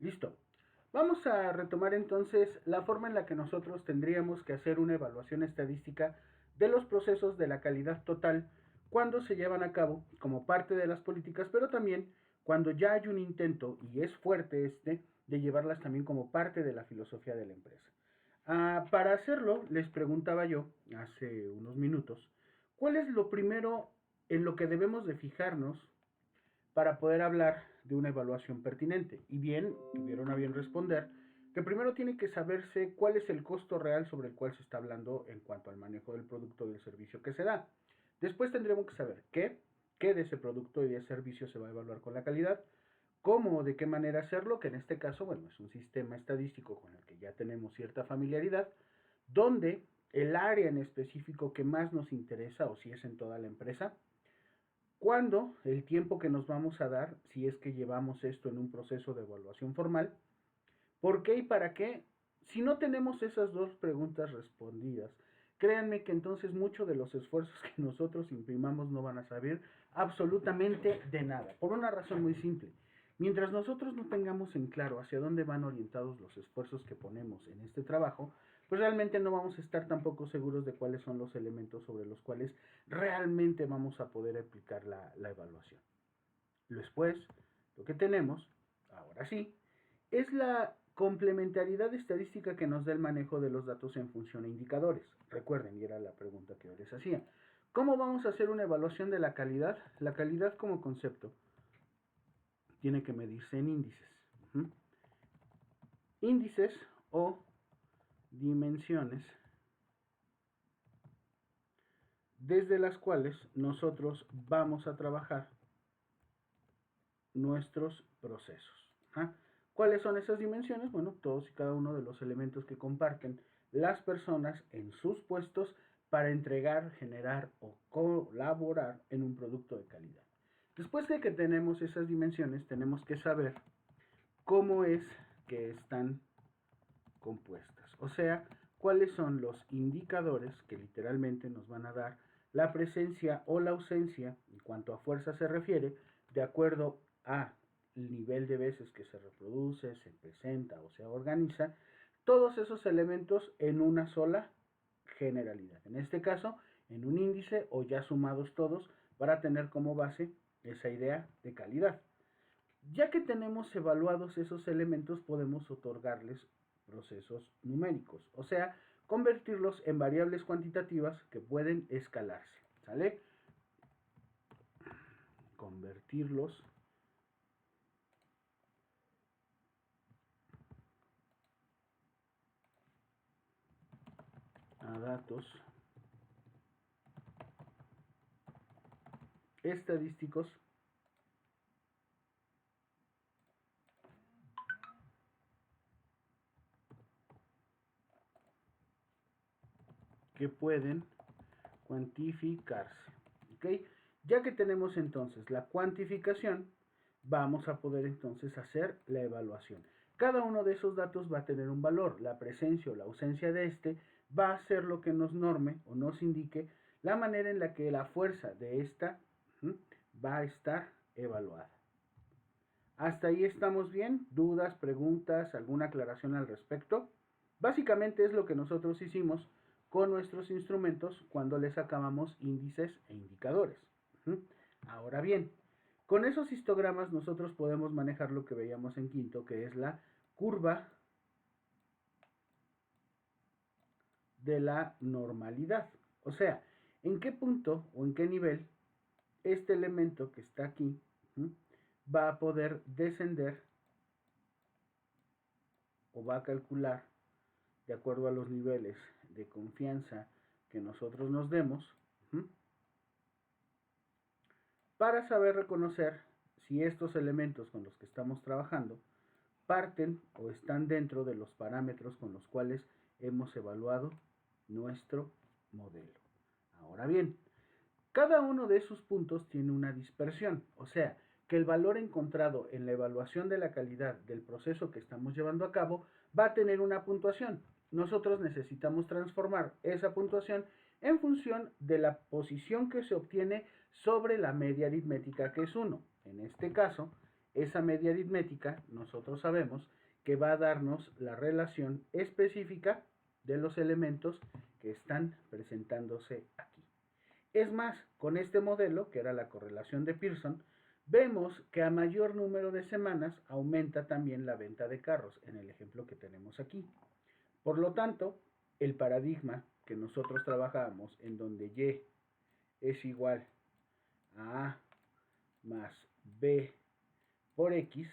Listo. Vamos a retomar entonces la forma en la que nosotros tendríamos que hacer una evaluación estadística de los procesos de la calidad total cuando se llevan a cabo como parte de las políticas, pero también cuando ya hay un intento, y es fuerte este, de llevarlas también como parte de la filosofía de la empresa. Para hacerlo, les preguntaba yo hace unos minutos, ¿cuál es lo primero en lo que debemos de fijarnos para poder hablar de una evaluación pertinente? Y bien, tuvieron a bien responder que primero tiene que saberse cuál es el costo real sobre el cual se está hablando en cuanto al manejo del producto o del servicio que se da. Después tendremos que saber qué de ese producto y de ese servicio se va a evaluar con la calidad, cómo o de qué manera hacerlo, que en este caso, bueno, es un sistema estadístico con el que ya tenemos cierta familiaridad, donde el área en específico que más nos interesa, o si es en toda la empresa, cuándo, el tiempo que nos vamos a dar, si es que llevamos esto en un proceso de evaluación formal, por qué y para qué. Si no tenemos esas dos preguntas respondidas, créanme que entonces muchos de los esfuerzos que nosotros imprimamos no van a servir absolutamente de nada, por una razón muy simple. Mientras nosotros no tengamos en claro hacia dónde van orientados los esfuerzos que ponemos en este trabajo, pues realmente no vamos a estar tampoco seguros de cuáles son los elementos sobre los cuales realmente vamos a poder aplicar la evaluación. Después, lo que tenemos, ahora sí, es la complementariedad estadística que nos da el manejo de los datos en función a indicadores. Recuerden, y era la pregunta que yo les hacía. ¿Cómo vamos a hacer una evaluación de la calidad? La calidad como concepto tiene que medirse en índices. Índices o dimensiones desde las cuales nosotros vamos a trabajar nuestros procesos. ¿Cuáles son esas dimensiones? Bueno, todos y cada uno de los elementos que comparten las personas en sus puestos para entregar, generar o colaborar en un producto de calidad. Después de que tenemos esas dimensiones, tenemos que saber cómo es que están compuestas. O sea, cuáles son los indicadores que literalmente nos van a dar la presencia o la ausencia, en cuanto a fuerza se refiere, de acuerdo a el nivel de veces que se reproduce, se presenta o se organiza, todos esos elementos en una sola generalidad. En este caso, en un índice o ya sumados todos para tener como base esa idea de calidad. Ya que tenemos evaluados esos elementos, podemos otorgarles procesos numéricos, o sea, convertirlos en variables cuantitativas que pueden escalarse, ¿sale? Convertirlos a datos estadísticos que pueden cuantificarse, ¿ok? Ya que tenemos entonces la cuantificación, vamos a poder entonces hacer la evaluación. Cada uno de esos datos va a tener un valor. La presencia o la ausencia de este va a ser lo que nos norme o nos indique la manera en la que la fuerza de esta va a estar evaluada. ¿Hasta ahí estamos bien? ¿Dudas, preguntas, alguna aclaración al respecto? Básicamente es lo que nosotros hicimos con nuestros instrumentos cuando les sacábamos índices e indicadores. Ahora bien, con esos histogramas nosotros podemos manejar lo que veíamos en quinto, que es la curva de la normalidad. O sea, en qué punto o en qué nivel este elemento que está aquí va a poder descender o va a calcular de acuerdo a los niveles de confianza que nosotros nos demos, para saber reconocer si estos elementos con los que estamos trabajando parten o están dentro de los parámetros con los cuales hemos evaluado nuestro modelo. Ahora bien, cada uno de esos puntos tiene una dispersión, o sea, que el valor encontrado en la evaluación de la calidad del proceso que estamos llevando a cabo va a tener una puntuación. Nosotros necesitamos transformar esa puntuación en función de la posición que se obtiene sobre la media aritmética, que es 1. En este caso, esa media aritmética nosotros sabemos que va a darnos la relación específica de los elementos que están presentándose aquí. Es más, con este modelo, que era la correlación de Pearson, vemos que a mayor número de semanas aumenta también la venta de carros, en el ejemplo que tenemos aquí. Por lo tanto, el paradigma que nosotros trabajábamos, en donde Y es igual a A más B por X,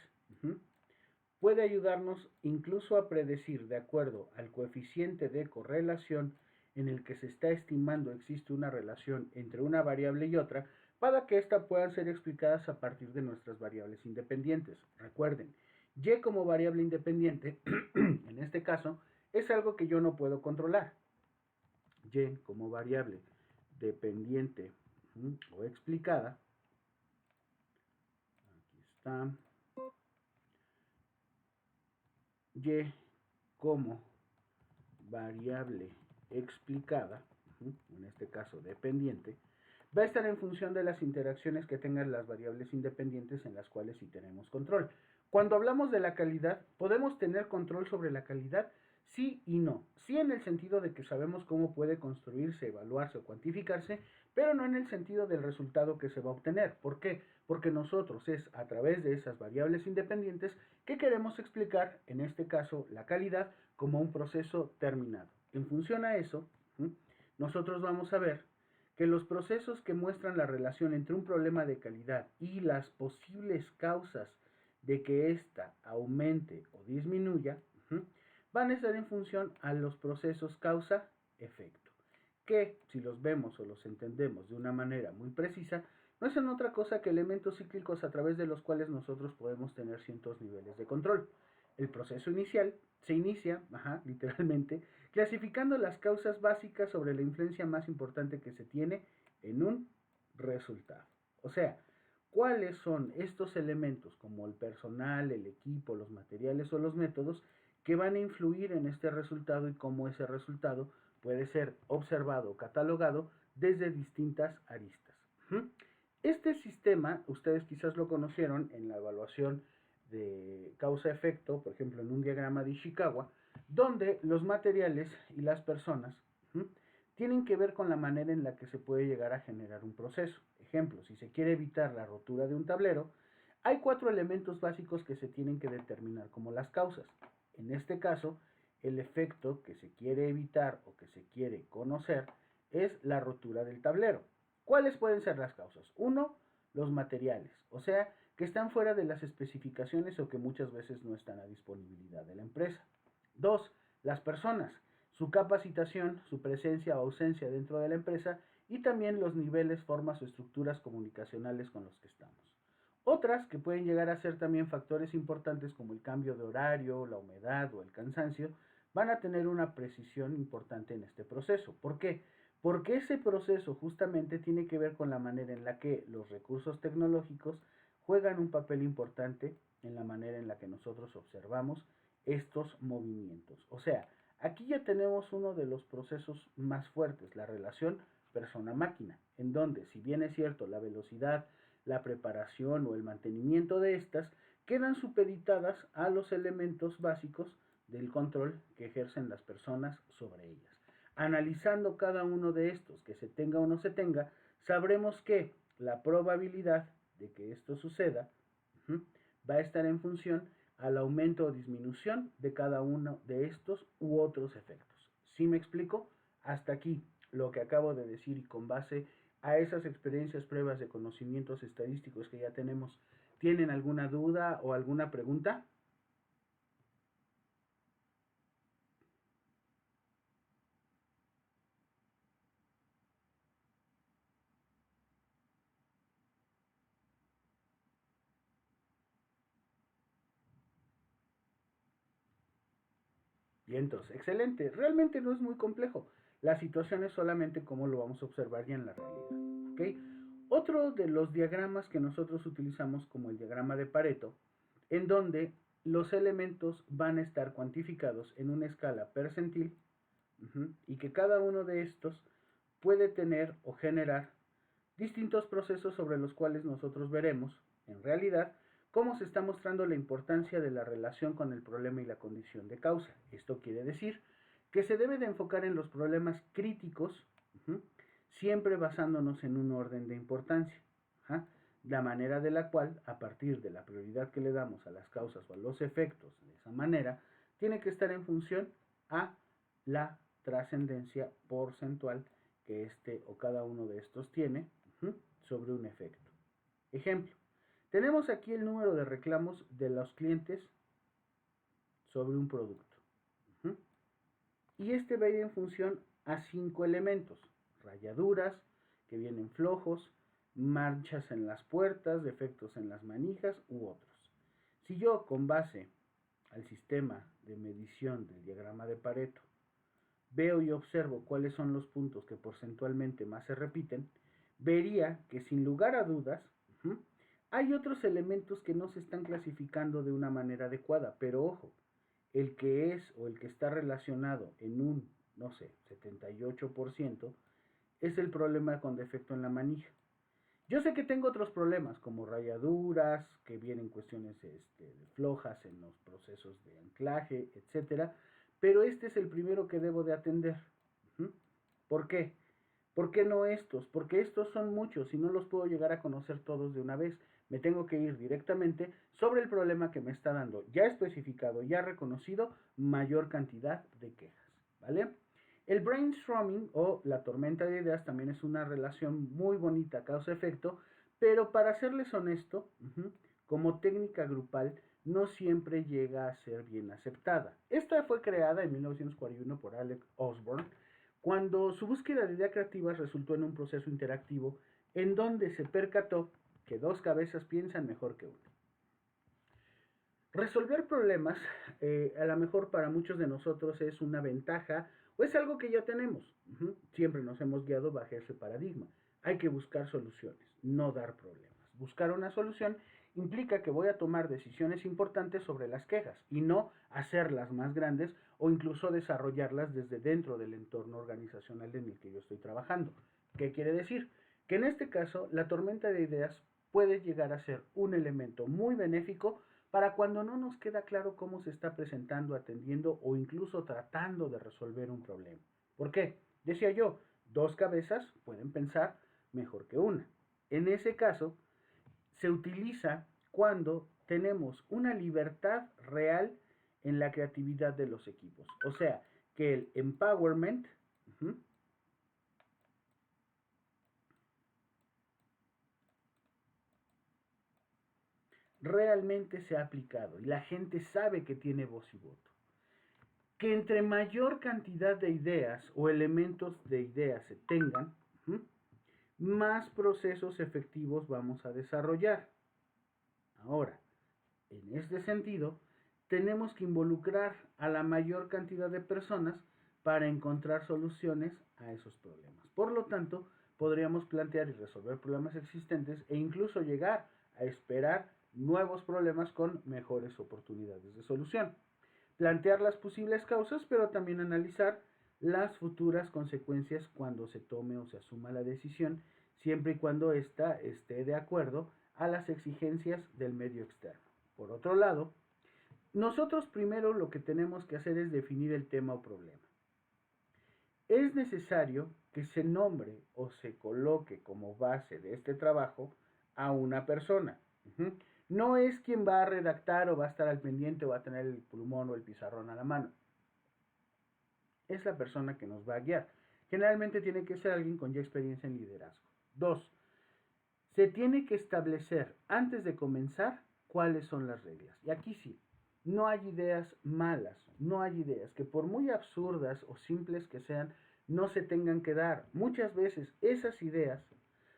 puede ayudarnos incluso a predecir, de acuerdo al coeficiente de correlación en el que se está estimando existe una relación entre una variable y otra, para que ésta puedan ser explicadas a partir de nuestras variables independientes. Recuerden, y como variable independiente, en este caso, es algo que yo no puedo controlar. Y como variable dependiente o explicada, aquí está, y como variable explicada, en este caso dependiente, va a estar en función de las interacciones que tengan las variables independientes en las cuales sí tenemos control. Cuando hablamos de la calidad, podemos tener control sobre la calidad, sí y no. Sí en el sentido de que sabemos cómo puede construirse, evaluarse o cuantificarse, pero no en el sentido del resultado que se va a obtener. ¿Por qué? Porque nosotros es a través de esas variables independientes que queremos explicar, en este caso, la calidad como un proceso terminado. En función a eso, nosotros vamos a ver que los procesos que muestran la relación entre un problema de calidad y las posibles causas de que ésta aumente o disminuya, van a estar en función a los procesos causa-efecto, que si los vemos o los entendemos de una manera muy precisa, no son otra cosa que elementos cíclicos a través de los cuales nosotros podemos tener ciertos niveles de control. El proceso inicial se inicia, literalmente, clasificando las causas básicas sobre la influencia más importante que se tiene en un resultado. O sea, ¿cuáles son estos elementos como el personal, el equipo, los materiales o los métodos que van a influir en este resultado y cómo ese resultado puede ser observado o catalogado desde distintas aristas? Este sistema, ustedes quizás lo conocieron en la evaluación de causa-efecto, por ejemplo, en un diagrama de Ishikawa, donde los materiales y las personas tienen que ver con la manera en la que se puede llegar a generar un proceso. Ejemplo, si se quiere evitar la rotura de un tablero, hay 4 elementos básicos que se tienen que determinar como las causas. En este caso, el efecto que se quiere evitar o que se quiere conocer es la rotura del tablero. ¿Cuáles pueden ser las causas? 1, los materiales, o sea, que están fuera de las especificaciones o que muchas veces no están a disponibilidad de la empresa. 2, las personas, su capacitación, su presencia o ausencia dentro de la empresa y también los niveles, formas o estructuras comunicacionales con los que estamos. Otras que pueden llegar a ser también factores importantes como el cambio de horario, la humedad o el cansancio, van a tener una precisión importante en este proceso. ¿Por qué? Porque ese proceso justamente tiene que ver con la manera en la que los recursos tecnológicos juegan un papel importante en la manera en la que nosotros observamos estos movimientos. O sea, aquí ya tenemos uno de los procesos más fuertes, la relación persona-máquina, en donde, si bien es cierto, la velocidad, la preparación o el mantenimiento de estas quedan supeditadas a los elementos básicos del control que ejercen las personas sobre ellas. Analizando cada uno de estos, que se tenga o no se tenga, sabremos que la probabilidad de que esto suceda va a estar en función al aumento o disminución de cada uno de estos u otros efectos. ¿Sí me explico? Hasta aquí lo que acabo de decir y con base a esas experiencias, pruebas de conocimientos estadísticos que ya tenemos, ¿tienen alguna duda o alguna pregunta? Y entonces, excelente, realmente no es muy complejo. La situación es solamente cómo lo vamos a observar ya en la realidad. ¿Okay? Otro de los diagramas que nosotros utilizamos como el diagrama de Pareto, en donde los elementos van a estar cuantificados en una escala percentil y que cada uno de estos puede tener o generar distintos procesos sobre los cuales nosotros veremos, en realidad, cómo se está mostrando la importancia de la relación con el problema y la condición de causa. Esto quiere decir que se debe de enfocar en los problemas críticos, siempre basándonos en un orden de importancia. La manera de la cual, a partir de la prioridad que le damos a las causas o a los efectos, de esa manera, tiene que estar en función a la trascendencia porcentual que este o cada uno de estos tiene sobre un efecto. Ejemplo, tenemos aquí el número de reclamos de los clientes sobre un producto. Y este va a ir en función a 5 elementos: rayaduras, que vienen flojos, manchas en las puertas, defectos en las manijas u otros. Si yo, con base al sistema de medición del diagrama de Pareto, veo y observo cuáles son los puntos que porcentualmente más se repiten, vería que sin lugar a dudas hay otros elementos que no se están clasificando de una manera adecuada, pero ojo, el que es o el que está relacionado en un, no sé, 78%, es el problema con defecto en la manija. Yo sé que tengo otros problemas como rayaduras, que vienen cuestiones flojas en los procesos de anclaje, etcétera, pero este es el primero que debo de atender. ¿Por qué? ¿Por qué no estos? Porque estos son muchos y no los puedo llegar a conocer todos de una vez. Me tengo que ir directamente sobre el problema que me está dando, ya especificado, ya reconocido, mayor cantidad de quejas, ¿vale? El brainstorming o la tormenta de ideas también es una relación muy bonita, causa-efecto, pero para serles honesto, como técnica grupal, no siempre llega a ser bien aceptada. Esta fue creada en 1941 por Alex Osborne, cuando su búsqueda de ideas creativas resultó en un proceso interactivo en donde se percató que dos cabezas piensan mejor que una. Resolver problemas, a lo mejor para muchos de nosotros es una ventaja o es algo que ya tenemos. Siempre nos hemos guiado bajo ese paradigma. Hay que buscar soluciones, no dar problemas. Buscar una solución implica que voy a tomar decisiones importantes sobre las quejas y no hacerlas más grandes o incluso desarrollarlas desde dentro del entorno organizacional en el que yo estoy trabajando. ¿Qué quiere decir? Que en este caso la tormenta de ideas puede llegar a ser un elemento muy benéfico para cuando no nos queda claro cómo se está presentando, atendiendo o incluso tratando de resolver un problema. ¿Por qué? Decía yo, dos cabezas pueden pensar mejor que una. En ese caso, se utiliza cuando tenemos una libertad real en la creatividad de los equipos. O sea, que el empowerment realmente se ha aplicado y la gente sabe que tiene voz y voto. Que entre mayor cantidad de ideas o elementos de ideas se tengan, más procesos efectivos vamos a desarrollar. Ahora, en este sentido, tenemos que involucrar a la mayor cantidad de personas para encontrar soluciones a esos problemas. Por lo tanto, podríamos plantear y resolver problemas existentes e incluso llegar a esperar nuevos problemas con mejores oportunidades de solución. Plantear las posibles causas, pero también analizar las futuras consecuencias cuando se tome o se asuma la decisión, siempre y cuando ésta esté de acuerdo a las exigencias del medio externo. Por otro lado, nosotros primero lo que tenemos que hacer es definir el tema o problema. Es necesario que se nombre o se coloque como base de este trabajo a una persona. No es quien va a redactar o va a estar al pendiente o va a tener el plumón o el pizarrón a la mano. Es la persona que nos va a guiar. Generalmente tiene que ser alguien con ya experiencia en liderazgo. 2. Se tiene que establecer antes de comenzar cuáles son las reglas. Y aquí sí, no hay ideas malas, no hay ideas que por muy absurdas o simples que sean, no se tengan que dar. Muchas veces esas ideas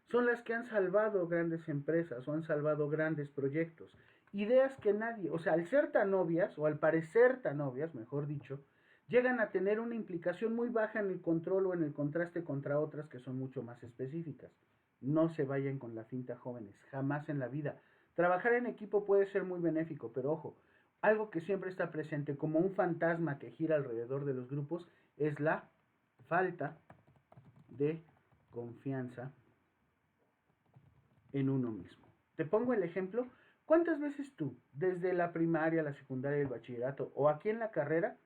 son las que han salvado grandes empresas o han salvado grandes proyectos. Ideas que nadie, o sea, al ser tan obvias, o al parecer tan obvias, mejor dicho, llegan a tener una implicación muy baja en el control o en el contraste contra otras que son mucho más específicas. No se vayan con la finta, jóvenes, jamás en la vida. Trabajar en equipo puede ser muy benéfico, pero ojo, algo que siempre está presente como un fantasma que gira alrededor de los grupos es la falta de confianza en uno mismo. Te pongo el ejemplo ¿Cuántas veces tú, desde la primaria, la secundaria, el bachillerato o aquí en la carrera,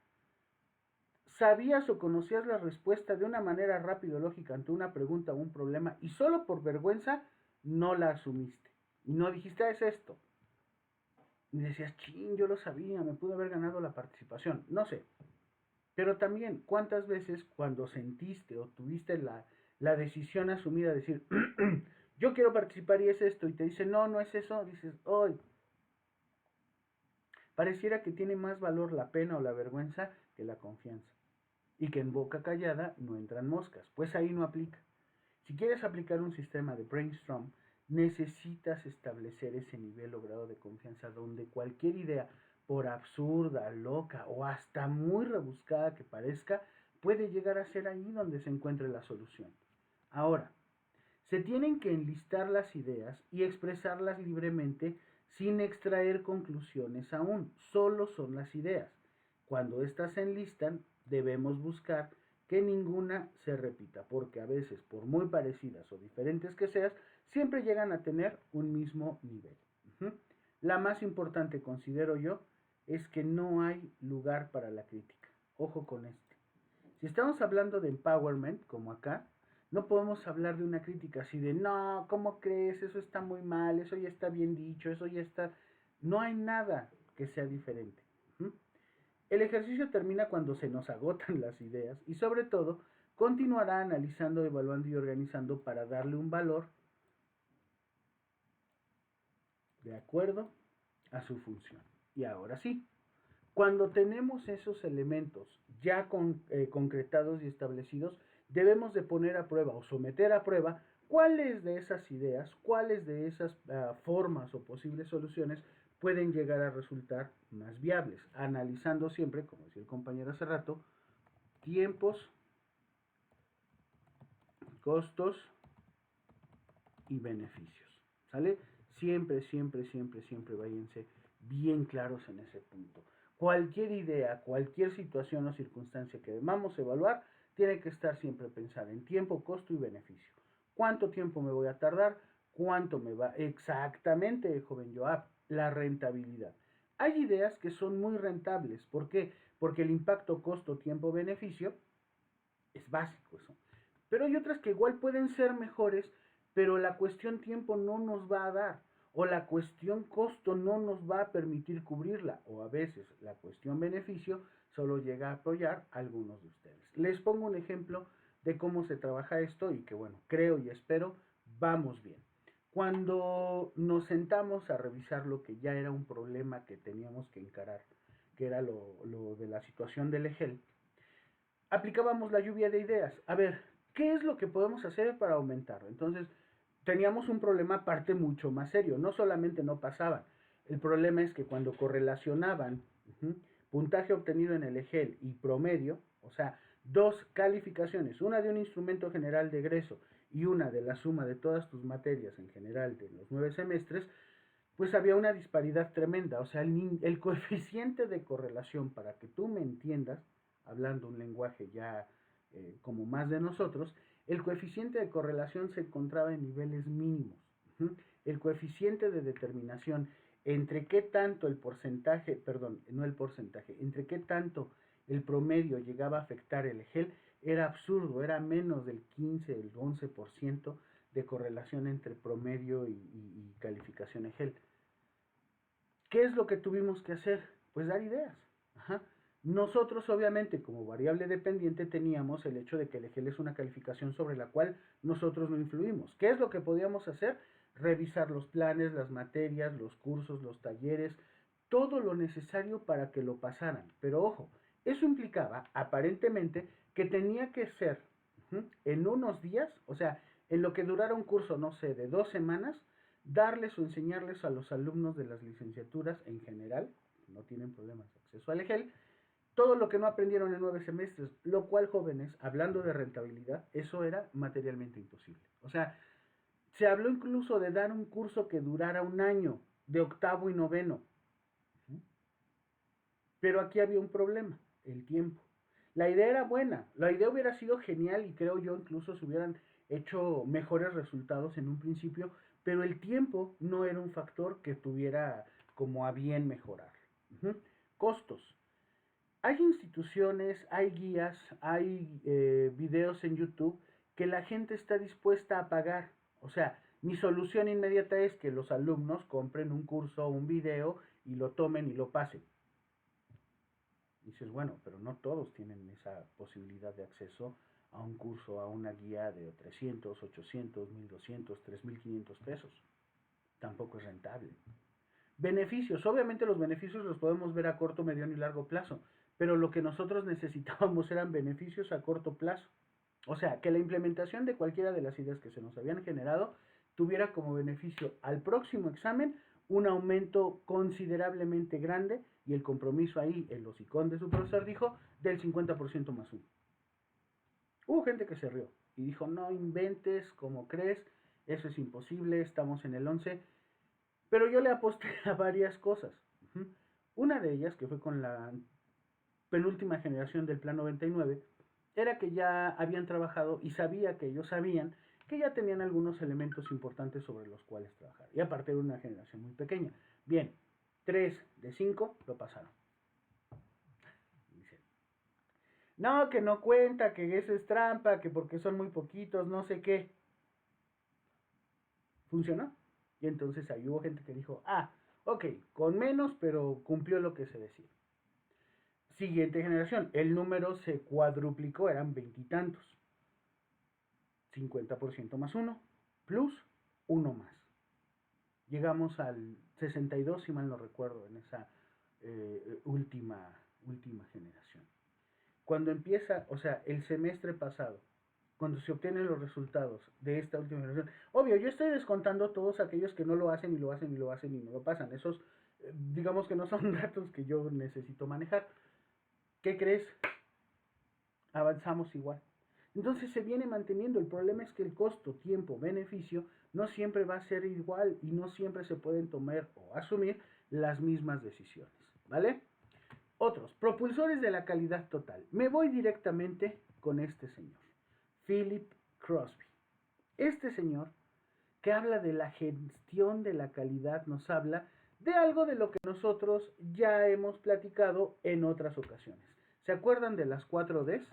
sabías o conocías la respuesta de una manera rápida o lógica ante una pregunta o un problema y solo por vergüenza no la asumiste? Y no dijiste, es esto. Y decías, chin, yo lo sabía, me pude haber ganado la participación. No sé. Pero también, ¿cuántas veces cuando sentiste o tuviste la decisión asumida de decir, yo quiero participar y es esto, y te dice, no, no es eso, dices, hoy, pareciera que tiene más valor la pena o la vergüenza que la confianza. Y que en boca callada no entran moscas, pues ahí no aplica. Si quieres aplicar un sistema de brainstorm, necesitas establecer ese nivel o grado de confianza donde cualquier idea, por absurda, loca o hasta muy rebuscada que parezca, puede llegar a ser ahí donde se encuentre la solución. Ahora, se tienen que enlistar las ideas y expresarlas libremente sin extraer conclusiones aún, solo son las ideas. Cuando éstas se enlistan, debemos buscar que ninguna se repita, porque a veces, por muy parecidas o diferentes que seas, siempre llegan a tener un mismo nivel. La más importante, considero yo, es que no hay lugar para la crítica. Ojo con esto. Si estamos hablando de empowerment, como acá, no podemos hablar de una crítica así de, no, ¿cómo crees? Eso está muy mal, eso ya está bien dicho, eso ya está... No hay nada que sea diferente. El ejercicio termina cuando se nos agotan las ideas y sobre todo continuará analizando, evaluando y organizando para darle un valor de acuerdo a su función. Y ahora sí, cuando tenemos esos elementos ya concretados y establecidos, debemos de poner a prueba o someter a prueba cuáles de esas ideas, cuáles de esas formas o posibles soluciones pueden llegar a resultar más viables, analizando siempre, como decía el compañero hace rato, tiempos, costos y beneficios. ¿Sale? Siempre, siempre, siempre, siempre váyanse bien claros en ese punto. Cualquier idea, cualquier situación o circunstancia que debamos evaluar, tiene que estar siempre pensada en tiempo, costo y beneficio. ¿Cuánto tiempo me voy a tardar? ¿Cuánto me va? Exactamente, joven Joab, la rentabilidad. Hay ideas que son muy rentables. ¿Por qué? Porque el impacto costo-tiempo-beneficio es básico eso. Pero hay otras que igual pueden ser mejores, pero la cuestión tiempo no nos va a dar, o la cuestión costo no nos va a permitir cubrirla, o a veces la cuestión beneficio solo llega a apoyar a algunos de ustedes. Les pongo un ejemplo de cómo se trabaja esto y que bueno, creo y espero vamos bien. Cuando nos sentamos a revisar lo que ya era un problema que teníamos que encarar, que era lo de la situación del EGEL, aplicábamos la lluvia de ideas. A ver, ¿qué es lo que podemos hacer para aumentarlo? Entonces, teníamos un problema aparte mucho más serio. No solamente no pasaban. El problema es que cuando correlacionaban puntaje obtenido en el EGEL y promedio, o sea, dos calificaciones, una de un instrumento general de egreso y una de la suma de todas tus materias en general de los 9 semestres, pues había una disparidad tremenda. O sea, el coeficiente de correlación, para que tú me entiendas, hablando un lenguaje ya como más de nosotros, el coeficiente de correlación se encontraba en niveles mínimos. El coeficiente de determinación entre qué tanto el porcentaje, perdón, no el porcentaje, entre qué tanto el promedio llegaba a afectar el EGEL, era absurdo, era menos del 15, el 11% de correlación entre promedio y calificación EGEL. ¿Qué es lo que tuvimos que hacer? Pues dar ideas. Ajá. Nosotros, obviamente, como variable dependiente, teníamos el hecho de que el EGEL es una calificación sobre la cual nosotros no influimos. ¿Qué es lo que podíamos hacer? Revisar los planes, las materias, los cursos, los talleres, todo lo necesario para que lo pasaran. Pero ojo, eso implicaba, aparentemente, que tenía que ser en unos días, o sea, en lo que durara un curso, no sé, de 2 semanas, darles o enseñarles a los alumnos de las licenciaturas en general, no tienen problemas de acceso al EGEL, todo lo que no aprendieron en 9 semestres, lo cual, jóvenes, hablando de rentabilidad, eso era materialmente imposible. O sea, se habló incluso de dar un curso que durara un año, de octavo y noveno. Pero aquí había un problema, el tiempo. La idea era buena, la idea hubiera sido genial y creo yo incluso se hubieran hecho mejores resultados en un principio, pero el tiempo no era un factor que tuviera como a bien mejorar. Costos. Hay instituciones, hay guías, hay videos en YouTube que la gente está dispuesta a pagar. O sea, mi solución inmediata es que los alumnos compren un curso o un video y lo tomen y lo pasen. Dices, bueno, pero no todos tienen esa posibilidad de acceso a un curso, a una guía de 300, 800, 1200, 3500 pesos. Tampoco es rentable. Beneficios, obviamente los beneficios los podemos ver a corto, mediano y largo plazo, pero lo que nosotros necesitábamos eran beneficios a corto plazo. O sea, que la implementación de cualquiera de las ideas que se nos habían generado tuviera como beneficio al próximo examen un aumento considerablemente grande y el compromiso ahí, el hocicón de su profesor dijo, del 50% más uno. Hubo gente que se rió y dijo, no inventes, ¿cómo crees? Eso es imposible, estamos en el 11. Pero yo le aposté a varias cosas. Una de ellas, que fue con la penúltima generación del Plan 99, era que ya habían trabajado y sabía que ellos sabían que ya tenían algunos elementos importantes sobre los cuales trabajar. Y aparte era una generación muy pequeña. Bien, 3 de 5 lo pasaron. Dicen, no, que no cuenta, que eso es trampa, que porque son muy poquitos, no sé qué. ¿Funcionó? Y entonces ahí hubo gente que dijo, ok, con menos, pero cumplió lo que se decía. Siguiente generación, el número se cuadruplicó, eran veintitantos. 50% más uno, plus uno más. Llegamos al 62, si mal no recuerdo, en esa última generación. Cuando empieza, o sea, el semestre pasado, cuando se obtienen los resultados de esta última generación, obvio, yo estoy descontando todos aquellos que no lo hacen y lo hacen y lo hacen y no lo pasan. Esos, digamos que no son datos que yo necesito manejar. ¿Qué crees? Avanzamos igual. Entonces se viene manteniendo. El problema es que el costo, tiempo, beneficio no siempre va a ser igual y no siempre se pueden tomar o asumir las mismas decisiones. ¿Vale? Otros, propulsores de la calidad total. Me voy directamente con este señor, Philip Crosby. Este señor que habla de la gestión de la calidad nos habla de algo de lo que nosotros ya hemos platicado en otras ocasiones. ¿Se acuerdan de las 4Ds?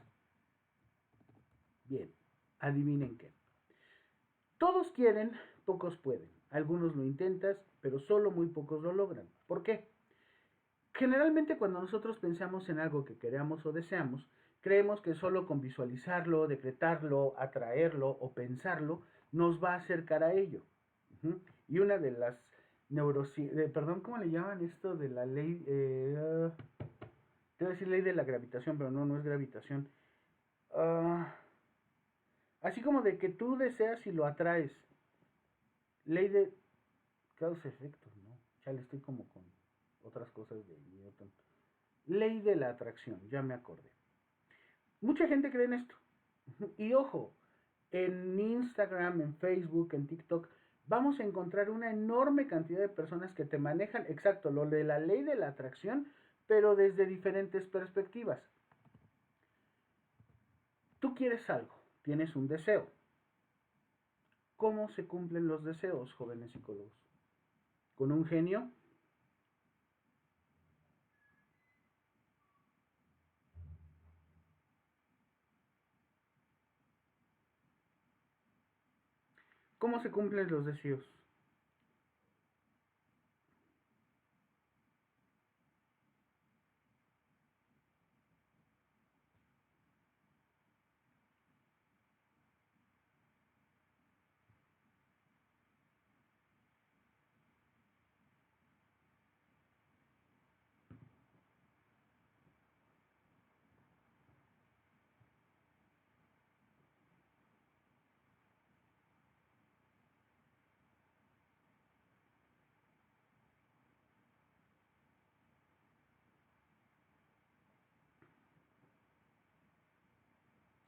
Bien, adivinen qué. Todos quieren, pocos pueden. Algunos lo intentan, pero solo muy pocos lo logran. ¿Por qué? Generalmente cuando nosotros pensamos en algo que queramos o deseamos, creemos que solo con visualizarlo, decretarlo, atraerlo o pensarlo, nos va a acercar a ello. Y una de las perdón, ¿cómo le llaman esto de la ley? Te voy a decir ley de la gravitación, pero no es gravitación. Así como de que tú deseas y lo atraes. Ley de causa-efecto, ¿no? Ya le estoy como con otras cosas de Newton. Ley de la atracción, ya me acordé. Mucha gente cree en esto. Y ojo, en Instagram, en Facebook, en TikTok, vamos a encontrar una enorme cantidad de personas que te manejan, exacto, lo de la ley de la atracción, pero desde diferentes perspectivas. Tú quieres algo, tienes un deseo. ¿Cómo se cumplen los deseos, jóvenes psicólogos? ¿Con un genio? ¿Cómo se cumplen los deseos?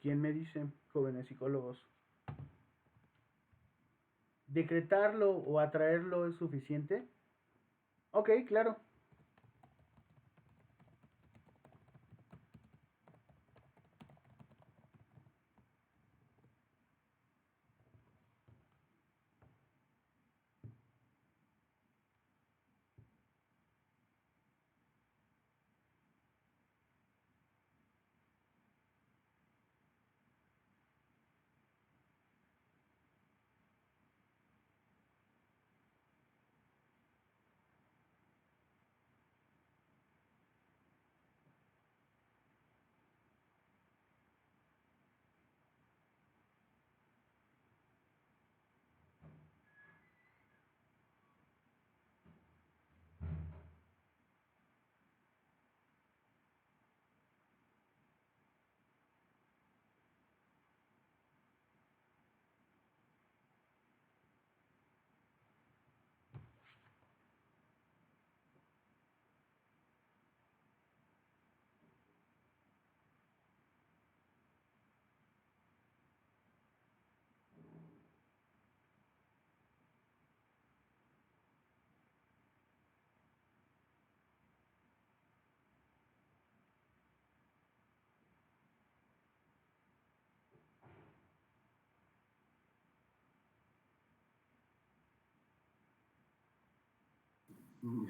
¿Quién me dice, jóvenes psicólogos? ¿Decretarlo o atraerlo es suficiente? Ok, claro.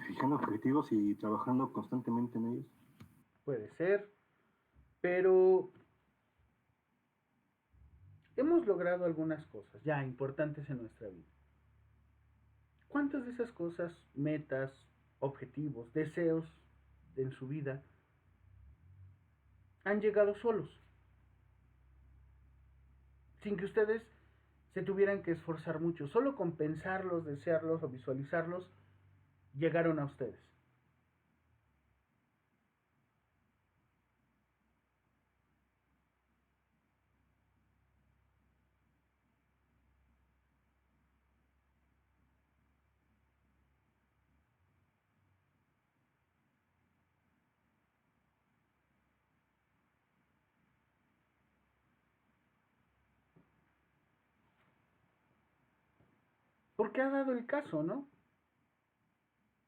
Fijando objetivos y trabajando constantemente en ellos. Puede ser, pero hemos logrado algunas cosas ya importantes en nuestra vida. ¿Cuántas de esas cosas, metas, objetivos, deseos en su vida han llegado solos? Sin que ustedes se tuvieran que esforzar mucho. Solo con pensarlos, desearlos o visualizarlos, llegaron a ustedes. Porque ha dado el caso, ¿no?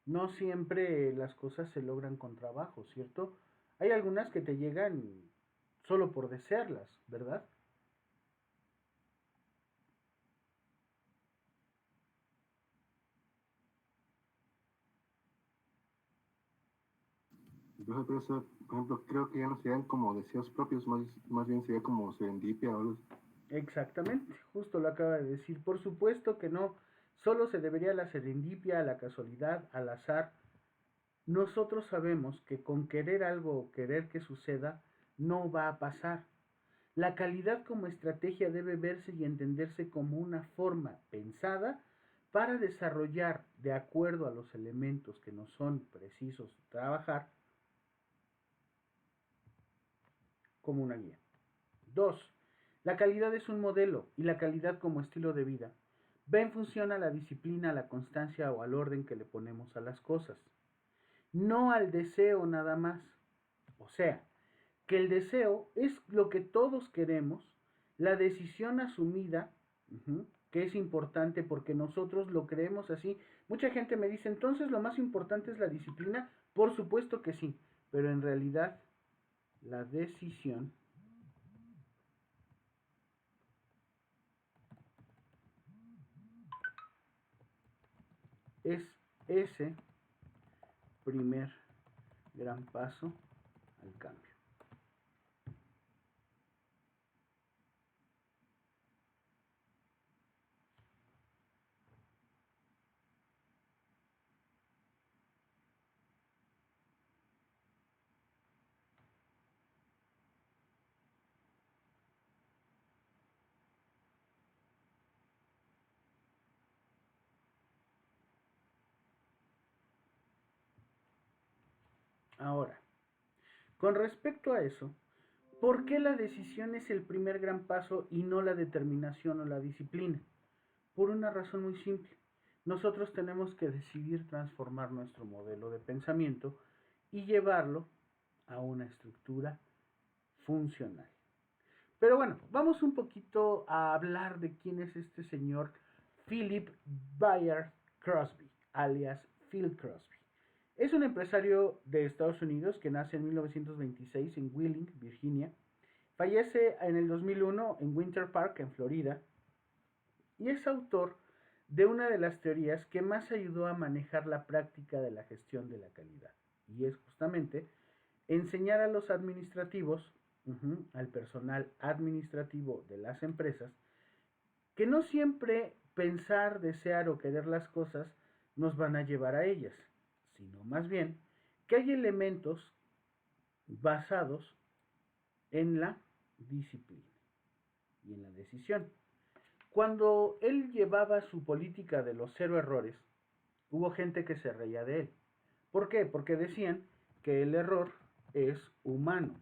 No siempre las cosas se logran con trabajo, ¿cierto? Hay algunas que te llegan solo por desearlas, ¿verdad? Por eso, por ejemplo, creo que ya no serían como deseos propios, más bien sería como serendipia o algo. Exactamente, justo lo acaba de decir. Por supuesto que no, solo se debería a la serendipia, a la casualidad, al azar. Nosotros sabemos que con querer algo o querer que suceda, no va a pasar. La calidad como estrategia debe verse y entenderse como una forma pensada para desarrollar, de acuerdo a los elementos que nos son precisos trabajar, como una guía. 2. La calidad es un modelo y la calidad como estilo de vida. Va en función a la disciplina, a la constancia o al orden que le ponemos a las cosas. No al deseo nada más. O sea, que el deseo es lo que todos queremos, la decisión asumida, que es importante porque nosotros lo creemos así. Mucha gente me dice, entonces lo más importante es la disciplina. Por supuesto que sí, pero en realidad la decisión es ese primer gran paso al cambio. Ahora, con respecto a eso, ¿por qué la decisión es el primer gran paso y no la determinación o la disciplina? Por una razón muy simple. Nosotros tenemos que decidir transformar nuestro modelo de pensamiento y llevarlo a una estructura funcional. Pero bueno, vamos un poquito a hablar de quién es este señor Philip Bayard Crosby, alias Phil Crosby. Es un empresario de Estados Unidos que nace en 1926 en Wheeling, Virginia. Fallece en el 2001 en Winter Park, en Florida. Y es autor de una de las teorías que más ayudó a manejar la práctica de la gestión de la calidad. Y es justamente enseñar a los administrativos, al personal administrativo de las empresas, que no siempre pensar, desear o querer las cosas nos van a llevar a ellas, sino más bien que hay elementos basados en la disciplina y en la decisión. Cuando él llevaba su política de los cero errores, hubo gente que se reía de él. ¿Por qué? Porque decían que el error es humano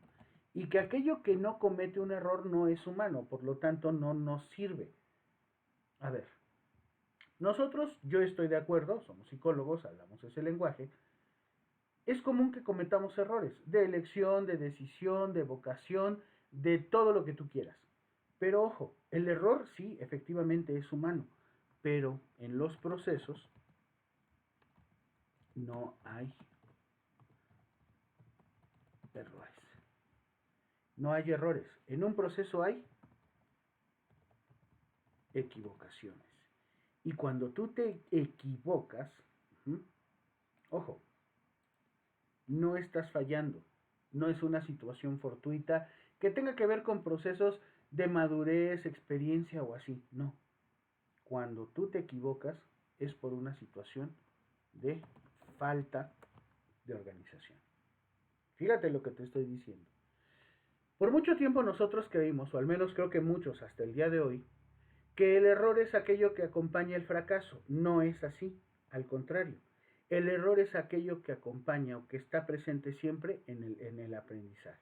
y que aquello que no comete un error no es humano, por lo tanto no nos sirve. A ver, nosotros, yo estoy de acuerdo, somos psicólogos, hablamos ese lenguaje, es común que cometamos errores de elección, de decisión, de vocación, de todo lo que tú quieras. Pero ojo, el error sí, efectivamente es humano, pero en los procesos no hay errores. No hay errores. En un proceso hay equivocaciones. Y cuando tú te equivocas, Ojo, no estás fallando, no es una situación fortuita que tenga que ver con procesos de madurez, experiencia o así, no. Cuando tú te equivocas es por una situación de falta de organización. Fíjate lo que te estoy diciendo. Por mucho tiempo nosotros creímos, o al menos creo que muchos hasta el día de hoy, que el error es aquello que acompaña el fracaso. No es así, al contrario. El error es aquello que acompaña o que está presente siempre en el aprendizaje.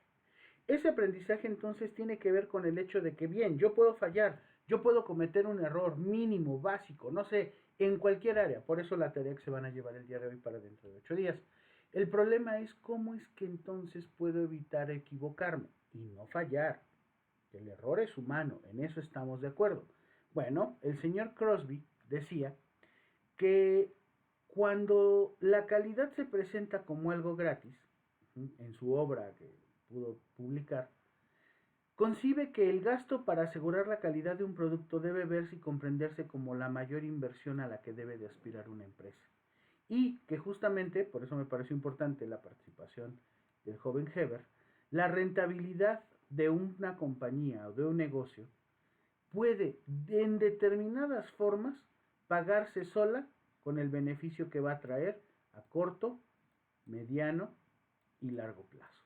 Ese aprendizaje entonces tiene que ver con el hecho de que, bien, yo puedo fallar, yo puedo cometer un error mínimo, básico, no sé, en cualquier área. Por eso la tarea que se van a llevar el día de hoy para dentro de 8 días. El problema es cómo es que entonces puedo evitar equivocarme y no fallar. El error es humano, en eso estamos de acuerdo. Bueno, el señor Crosby decía que cuando la calidad se presenta como algo gratis, en su obra que pudo publicar, concibe que el gasto para asegurar la calidad de un producto debe verse y comprenderse como la mayor inversión a la que debe de aspirar una empresa. Y que justamente, por eso me pareció importante la participación del joven Heber, la rentabilidad de una compañía o de un negocio puede en determinadas formas pagarse sola con el beneficio que va a traer a corto, mediano y largo plazo.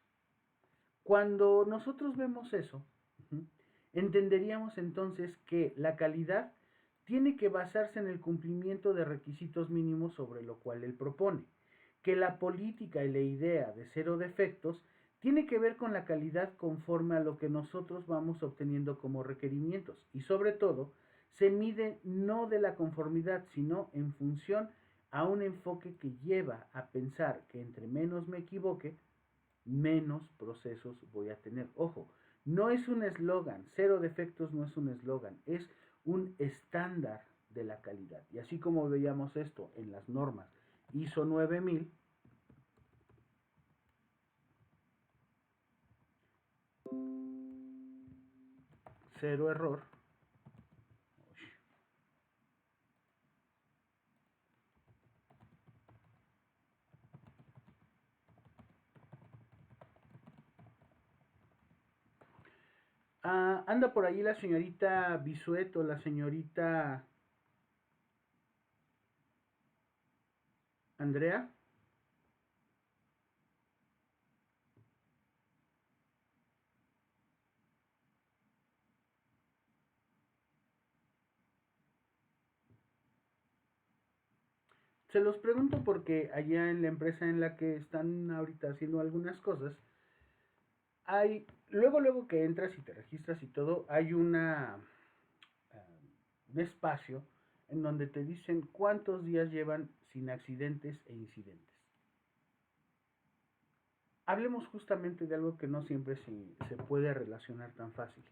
Cuando nosotros vemos eso, entenderíamos entonces que la calidad tiene que basarse en el cumplimiento de requisitos mínimos sobre lo cual él propone, que la política y la idea de cero defectos tiene que ver con la calidad conforme a lo que nosotros vamos obteniendo como requerimientos y sobre todo se mide no de la conformidad, sino en función a un enfoque que lleva a pensar que entre menos me equivoque, menos procesos voy a tener. Ojo, no es un eslogan, cero defectos no es un eslogan, es un estándar de la calidad. Y así como veíamos esto en las normas ISO 9000, cero error, anda por ahí la señorita Bisueto, la señorita Andrea. Se los pregunto porque allá en la empresa en la que están ahorita haciendo algunas cosas, hay, luego que entras y te registras y todo, hay un espacio en donde te dicen cuántos días llevan sin accidentes e incidentes. Hablemos justamente de algo que no siempre se puede relacionar tan fácil.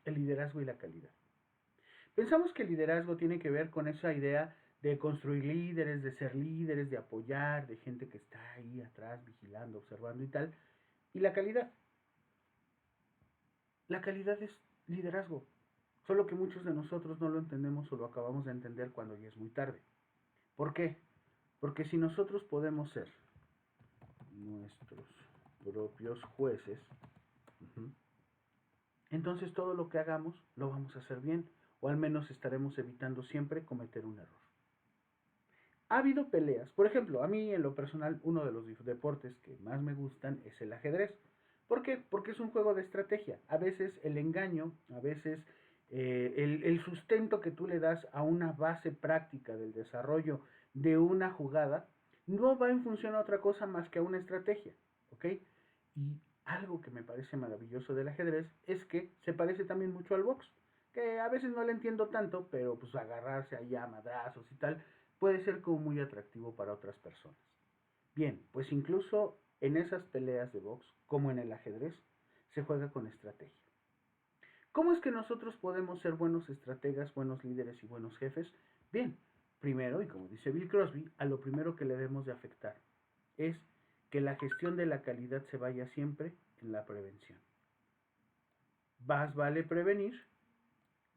El liderazgo y la calidad. Pensamos que el liderazgo tiene que ver con esa idea de construir líderes, de ser líderes, de apoyar, de gente que está ahí atrás vigilando, observando y tal. Y la calidad. La calidad es liderazgo. Solo que muchos de nosotros no lo entendemos o lo acabamos de entender cuando ya es muy tarde. ¿Por qué? Porque si nosotros podemos ser nuestros propios jueces, entonces todo lo que hagamos lo vamos a hacer bien, o al menos estaremos evitando siempre cometer un error. Ha habido peleas, por ejemplo, a mí en lo personal uno de los deportes que más me gustan es el ajedrez. ¿Por qué? Porque es un juego de estrategia. A veces el engaño, a veces el sustento que tú le das a una base práctica del desarrollo de una jugada no va en función a otra cosa más que a una estrategia, ¿ok? Y algo que me parece maravilloso del ajedrez es que se parece también mucho al box, que a veces no le entiendo tanto, pero pues agarrarse allá a madrazos y tal puede ser como muy atractivo para otras personas. Bien, pues incluso en esas peleas de box, como en el ajedrez, se juega con estrategia. ¿Cómo es que nosotros podemos ser buenos estrategas, buenos líderes y buenos jefes? Bien, primero, y como dice Bill Crosby, a lo primero que le debemos de afectar es que la gestión de la calidad se vaya siempre en la prevención. Más vale prevenir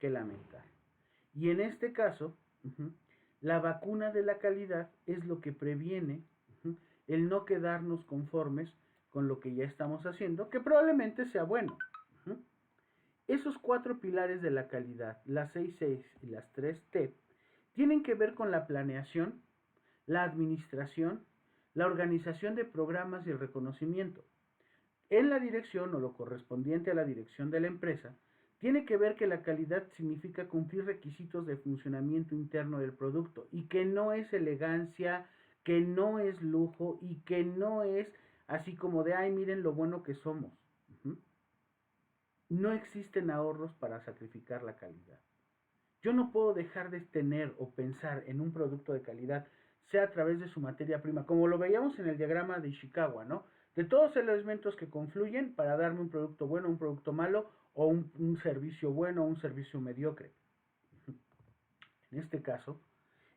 que lamentar. Y en este caso, la vacuna de la calidad es lo que previene el no quedarnos conformes con lo que ya estamos haciendo, que probablemente sea bueno. Esos 4 pilares de la calidad, las 6 y las 3 T, tienen que ver con la planeación, la administración, la organización de programas y el reconocimiento. En la dirección o lo correspondiente a la dirección de la empresa, tiene que ver que la calidad significa cumplir requisitos de funcionamiento interno del producto y que no es elegancia, que no es lujo y que no es así como de, ay, miren lo bueno que somos. No existen ahorros para sacrificar la calidad. Yo no puedo dejar de tener o pensar en un producto de calidad, sea a través de su materia prima, como lo veíamos en el diagrama de Ishikawa, ¿no? De todos los elementos que confluyen para darme un producto bueno, un producto malo, o un servicio bueno, o un servicio mediocre. En este caso,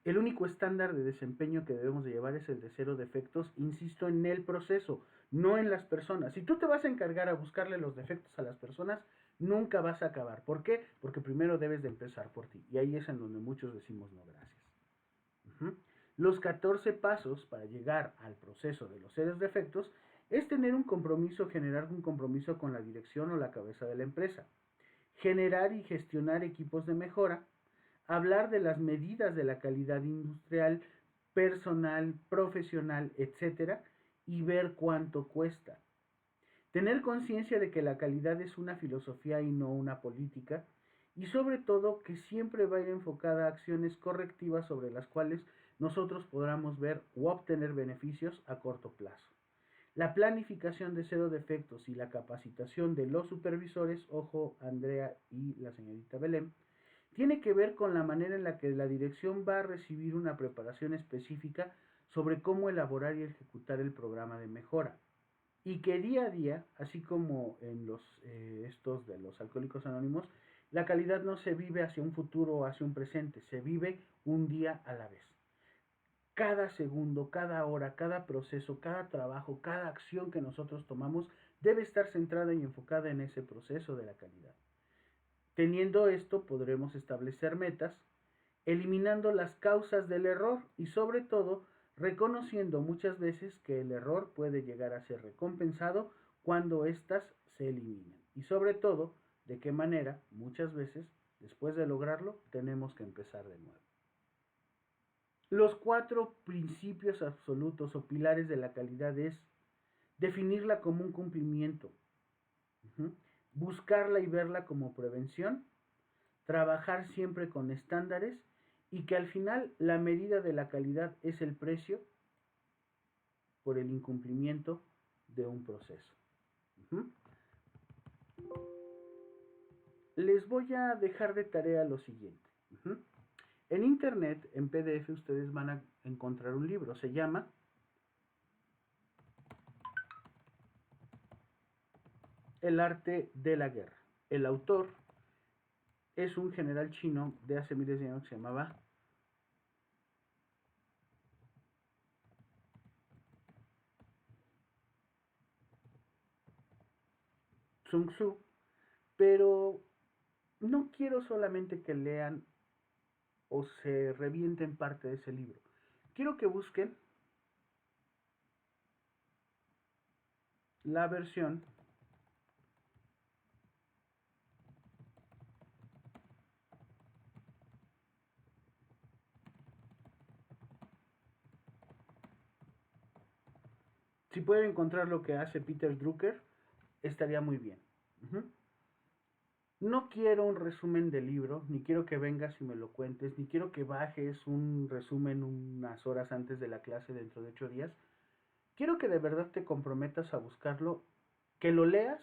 el único estándar de desempeño que debemos de llevar es el de 0 defectos, insisto, en el proceso, no en las personas. Si tú te vas a encargar a buscarle los defectos a las personas, nunca vas a acabar. ¿Por qué? Porque primero debes de empezar por ti. Y ahí es en donde muchos decimos no gracias. Los 14 pasos para llegar al proceso de los 0 defectos es tener un compromiso, generar un compromiso con la dirección o la cabeza de la empresa. Generar y gestionar equipos de mejora, hablar de las medidas de la calidad industrial, personal, profesional, etcétera, y ver cuánto cuesta. Tener conciencia de que la calidad es una filosofía y no una política, y sobre todo que siempre va a ir enfocada a acciones correctivas sobre las cuales nosotros podamos ver o obtener beneficios a corto plazo. La planificación de 0 defectos y la capacitación de los supervisores, ojo Andrea y la señorita Belén, tiene que ver con la manera en la que la dirección va a recibir una preparación específica sobre cómo elaborar y ejecutar el programa de mejora. Y que día a día, así como en estos de los alcohólicos anónimos, la calidad no se vive hacia un futuro o hacia un presente, se vive un día a la vez. Cada segundo, cada hora, cada proceso, cada trabajo, cada acción que nosotros tomamos debe estar centrada y enfocada en ese proceso de la calidad. Teniendo esto, podremos establecer metas, eliminando las causas del error y sobre todo reconociendo muchas veces que el error puede llegar a ser recompensado cuando éstas se eliminan. Y sobre todo, de qué manera muchas veces, después de lograrlo, tenemos que empezar de nuevo. Los 4 principios absolutos o pilares de la calidad es definirla como un cumplimiento, buscarla y verla como prevención, trabajar siempre con estándares y que al final la medida de la calidad es el precio por el incumplimiento de un proceso. Les voy a dejar de tarea lo siguiente. En internet, en PDF, ustedes van a encontrar un libro, se llama El arte de la guerra. El autor es un general chino de hace miles de años que se llamaba Sun Tzu, pero no quiero solamente que lean o se revienten parte de ese libro. Quiero que busquen la versión si pueden encontrar lo que hace Peter Drucker, estaría muy bien. No quiero un resumen del libro, ni quiero que vengas y me lo cuentes, ni quiero que bajes un resumen unas horas antes de la clase dentro de 8 días. Quiero que de verdad te comprometas a buscarlo, que lo leas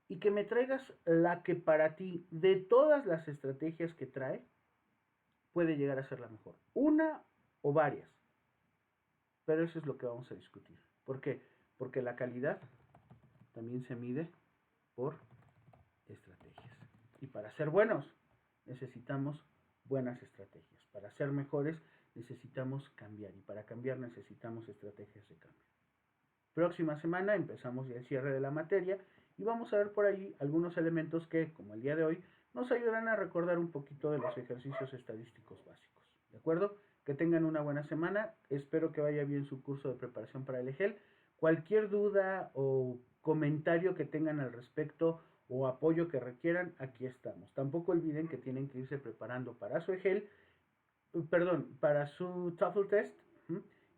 y que me traigas la que para ti, de todas las estrategias que trae, puede llegar a ser la mejor. Una o varias. Pero eso es lo que vamos a discutir. ¿Por qué? Porque la calidad también se mide por estrategias. Y para ser buenos necesitamos buenas estrategias. Para ser mejores necesitamos cambiar. Y para cambiar necesitamos estrategias de cambio. Próxima semana empezamos el cierre de la materia y vamos a ver por ahí algunos elementos que, como el día de hoy, nos ayudarán a recordar un poquito de los ejercicios estadísticos básicos. ¿De acuerdo? Que tengan una buena semana. Espero que vaya bien su curso de preparación para el EGEL. Cualquier duda o comentario que tengan al respecto o apoyo que requieran, aquí estamos. Tampoco olviden que tienen que irse preparando para su EGEL, perdón, para su TOEFL test,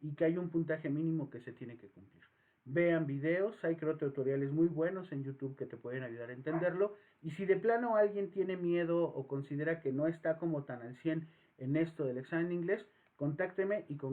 y que hay un puntaje mínimo que se tiene que cumplir. Vean videos, hay creo tutoriales muy buenos en YouTube que te pueden ayudar a entenderlo. Y si de plano alguien tiene miedo o considera que no está como tan al 100 en esto del examen de inglés, contácteme y con